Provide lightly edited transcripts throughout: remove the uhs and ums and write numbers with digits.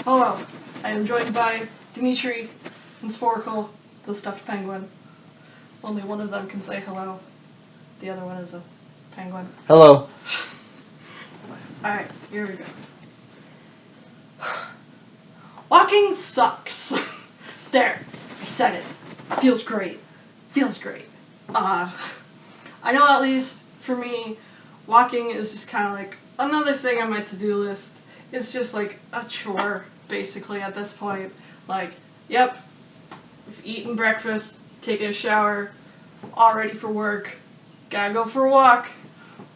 Hello, I am joined by Dimitri and Sporkle, the stuffed penguin. Only one of them can say hello. The other one is a penguin. Hello. Alright, here we go. Walking sucks. There, I said it. Feels great. Feels great. I know at least for me, walking is just kind of like another thing on my to-do list. It's just like a chore, basically, at this point. Like, yep, I've eaten breakfast, taken a shower, all ready for work, gotta go for a walk.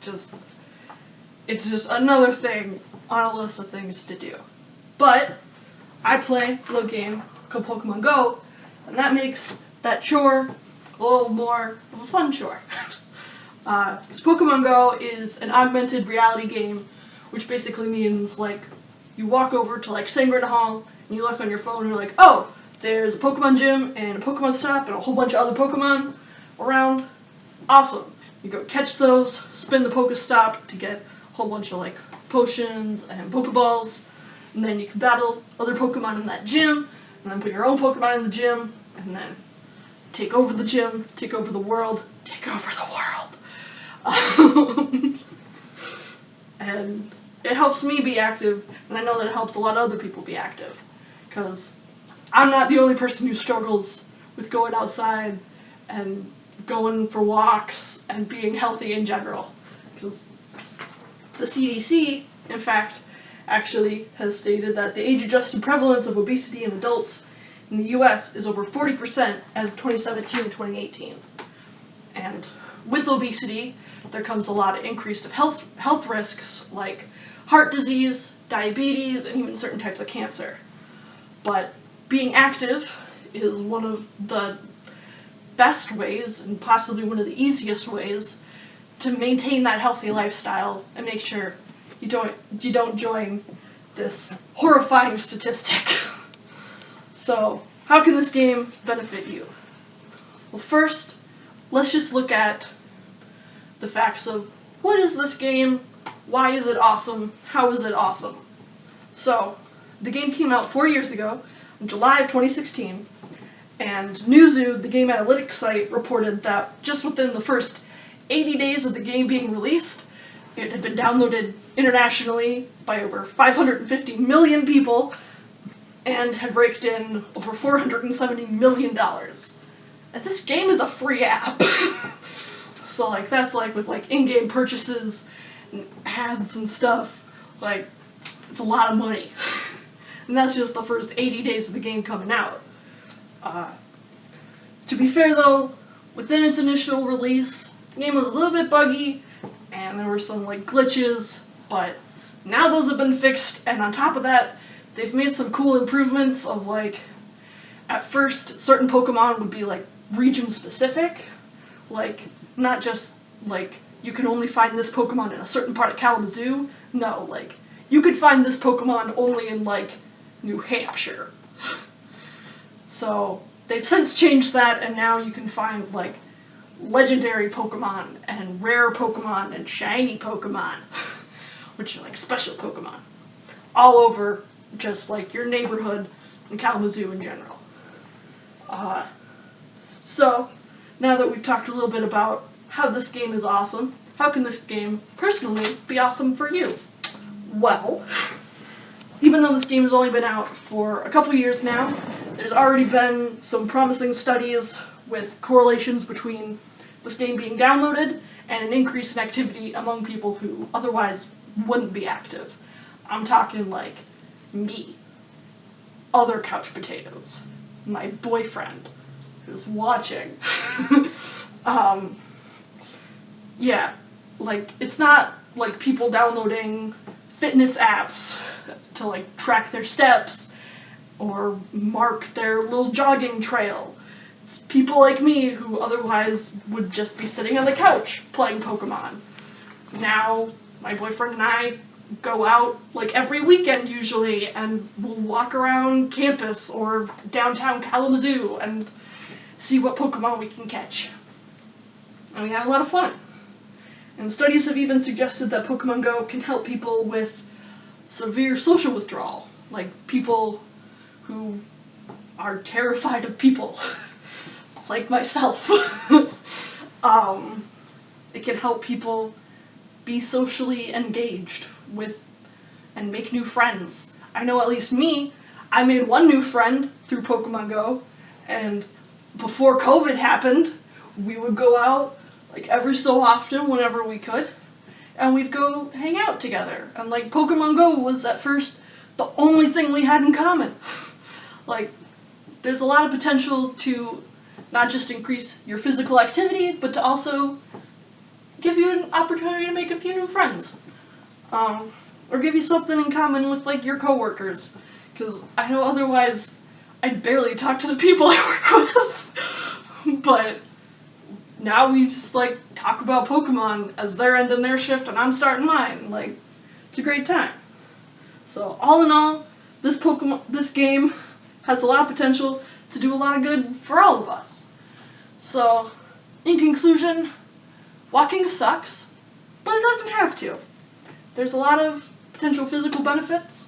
It's just another thing on a list of things to do. But I play a little game called Pokemon Go, and that makes that chore a little more of a fun chore. So Pokemon Go is an augmented reality game, which basically means like you walk over to like Sangren Hall and you look on your phone and you're like, oh, there's a Pokemon gym and a Pokemon stop and a whole bunch of other Pokemon around. Awesome. You go catch those, spin the Pokestop to get a whole bunch of like potions and Pokeballs, and then you can battle other Pokemon in that gym, and then put your own Pokemon in the gym, and then take over the gym, take over the world, take over the world. And it helps me be active, and I know that it helps a lot of other people be active, because I'm not the only person who struggles with going outside and going for walks and being healthy in general. Because the CDC, in fact, actually has stated that the age-adjusted prevalence of obesity in adults in the US is over 40% as of 2017 and 2018. And with obesity, there comes a lot of increased health risks like heart disease, diabetes, and even certain types of cancer. But being active is one of the best ways, and possibly one of the easiest ways, to maintain that healthy lifestyle and make sure you don't join this horrifying statistic. So, how can this game benefit you? Well, first, let's just look at the facts of what is this game, why is it awesome, how is it awesome. So, the game came out 4 years ago, in July of 2016, and Newzoo, the game analytics site, reported that just within the first 80 days of the game being released, it had been downloaded internationally by over 550 million people and had raked in over $470 million. And this game is a free app. So like that's like with like in-game purchases and ads and stuff, like it's a lot of money. And that's just the first 80 days of the game coming out. To be fair though, within its initial release, the game was a little bit buggy, and there were some like glitches, but now those have been fixed, and on top of that, they've made some cool improvements of like, at first, certain Pokemon would be like region specific, like not just like you can only find this Pokemon in a certain part of Kalamazoo. No, like you could find this Pokemon only in like New Hampshire. So they've since changed that, and now you can find like legendary Pokemon and rare Pokemon and shiny Pokemon, which are like special Pokemon, all over just like your neighborhood in Kalamazoo in general. So now that we've talked a little bit about how this game is awesome, how can this game personally be awesome for you? Well, even though this game has only been out for a couple years now, there's already been some promising studies with correlations between this game being downloaded and an increase in activity among people who otherwise wouldn't be active. I'm talking like me, other couch potatoes, my boyfriend who's watching. Yeah, like it's not like people downloading fitness apps to like track their steps or mark their little jogging trail. It's people like me who otherwise would just be sitting on the couch playing Pokemon. Now, my boyfriend and I go out like every weekend usually, and we'll walk around campus or downtown Kalamazoo and see what Pokemon we can catch. And we have a lot of fun. And studies have even suggested that Pokemon Go can help people with severe social withdrawal, like people who are terrified of people, like myself. It can help people be socially engaged with and make new friends. I know at least me, I made one new friend through Pokemon Go, and before COVID happened, we would go out like every so often whenever we could, and we'd go hang out together. And like Pokemon Go was at first the only thing we had in common. Like, there's a lot of potential to not just increase your physical activity, but to also give you an opportunity to make a few new friends. Or give you something in common with like your coworkers. Because I know otherwise I'd barely talk to the people I work with. But now we just like talk about Pokemon as they're ending their shift and I'm starting mine. Like, it's a great time. So all in all, this game has a lot of potential to do a lot of good for all of us. So, in conclusion, walking sucks, but it doesn't have to. There's a lot of potential physical benefits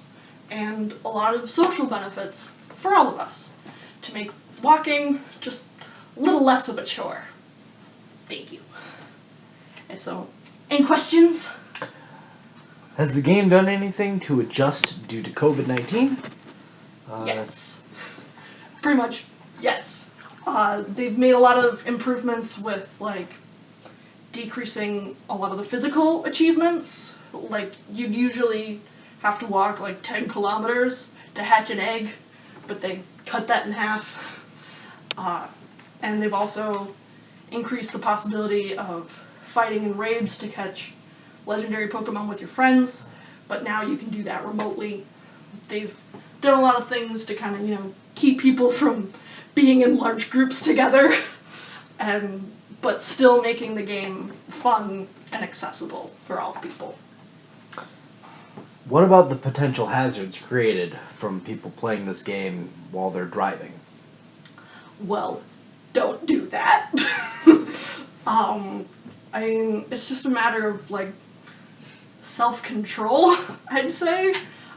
and a lot of social benefits for all of us to make walking just a little less of a chore. Thank you. And so, any questions? Has the game done anything to adjust due to COVID-19? Yes. Pretty much, yes. They've made a lot of improvements with, like, decreasing a lot of the physical achievements. Like, you'd usually have to walk, like, 10 kilometers to hatch an egg, but they cut that in half. And they've also increased the possibility of fighting in raids to catch legendary Pokemon with your friends, but now you can do that remotely. They've done a lot of things to kind of, keep people from being in large groups together, but still making the game fun and accessible for all people. What about the potential hazards created from people playing this game while they're driving? Well, don't do that. I mean, it's just a matter of, like, self-control, I'd say.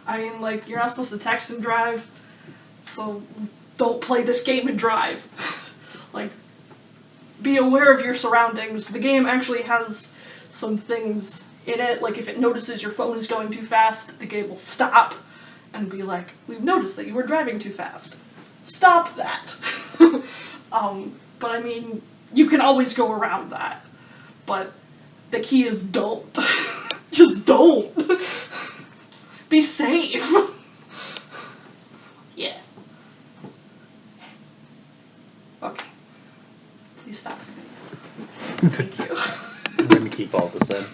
I mean, like, you're not supposed to text and drive, so don't play this game and drive. Like, be aware of your surroundings. The game actually has some things in it, like if it notices your phone is going too fast, the game will stop and be like, we've noticed that you were driving too fast. Stop that. But I mean, you can always go around that. But the key is don't. Just don't. Be safe. Yeah. Okay. Please stop the video. Thank you. I'm going to keep all this in.